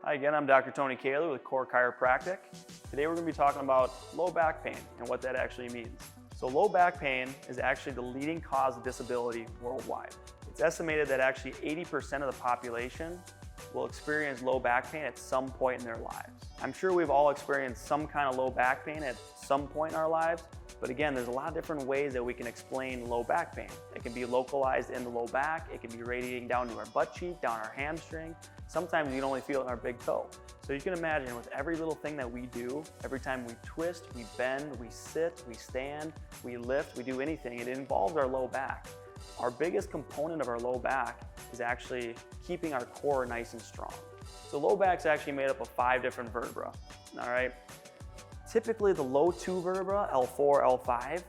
Hi again, I'm Dr. Tony Koehler with Koehler Chiropractic. Today we're going to be talking about low back pain and what that actually means. So low back pain is actually the leading cause of disability worldwide. It's estimated that actually 80% of the population will experience low back pain at some point in their lives. I'm sure we've all experienced some kind of low back pain at some point in our lives, but again, there's a lot of different ways that we can explain low back pain. It can be localized in the low back, it can be radiating down to our butt cheek, down our hamstring. Sometimes you can only feel it in our big toe. So you can imagine with every little thing that we do, every time we twist, we bend, we sit, we stand, we lift, we do anything, it involves our low back. Our biggest component of our low back is actually keeping our core nice and strong. So low back is actually made up of 5 different vertebrae, all right? Typically the low 2 vertebra, L4, L5,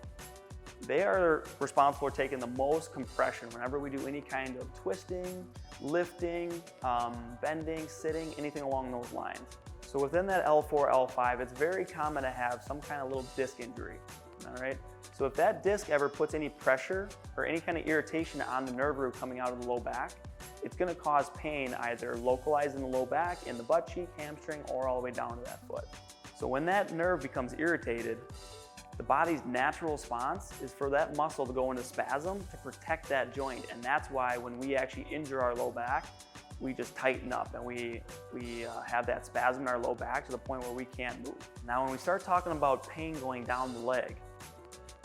they are responsible for taking the most compression whenever we do any kind of twisting, lifting, bending, sitting, anything along those lines. So within that L4, L5, it's very common to have some kind of little disc injury, all right? So if that disc ever puts any pressure or any kind of irritation on the nerve root coming out of the low back, it's going to cause pain either localized in the low back, in the butt cheek, hamstring, or all the way down to that foot. So when that nerve becomes irritated, the body's natural response is for that muscle to go into spasm to protect that joint. And that's why when we actually injure our low back, we just tighten up and we have that spasm in our low back to the point where we can't move. Now when we start talking about pain going down the leg,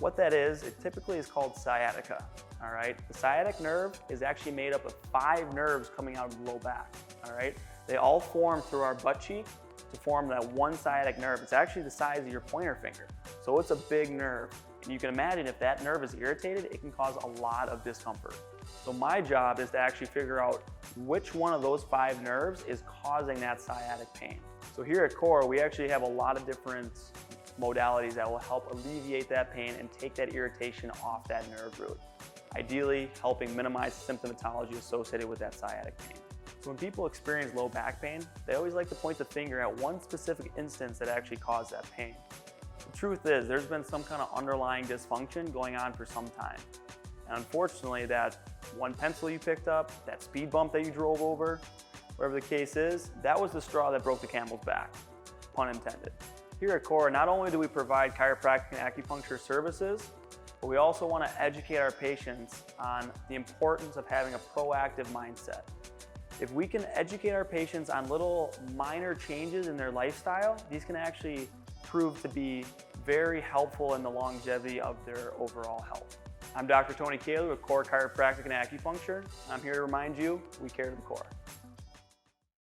what that is, it typically is called sciatica, all right? The sciatic nerve is actually made up of 5 nerves coming out of the low back, all right? They all form through our butt cheek to form that one sciatic nerve. It's actually the size of your pointer finger. So it's a big nerve. And you can imagine if that nerve is irritated, it can cause a lot of discomfort. So my job is to actually figure out which one of those 5 nerves is causing that sciatic pain. So here at Koehler, we actually have a lot of different modalities that will help alleviate that pain and take that irritation off that nerve root, ideally helping minimize the symptomatology associated with that sciatic pain. So when people experience low back pain, they always like to point the finger at one specific instance that actually caused that pain. The truth is, there's been some kind of underlying dysfunction going on for some time. And unfortunately, that one pencil you picked up, that speed bump that you drove over, whatever the case is, that was the straw that broke the camel's back, pun intended. Here at Koehler, not only do we provide chiropractic and acupuncture services, but we also want to educate our patients on the importance of having a proactive mindset. If we can educate our patients on little minor changes in their lifestyle, these can actually prove to be very helpful in the longevity of their overall health. I'm Dr. Tony Koehler with Koehler Chiropractic and Acupuncture. I'm here to remind you, we care to the core.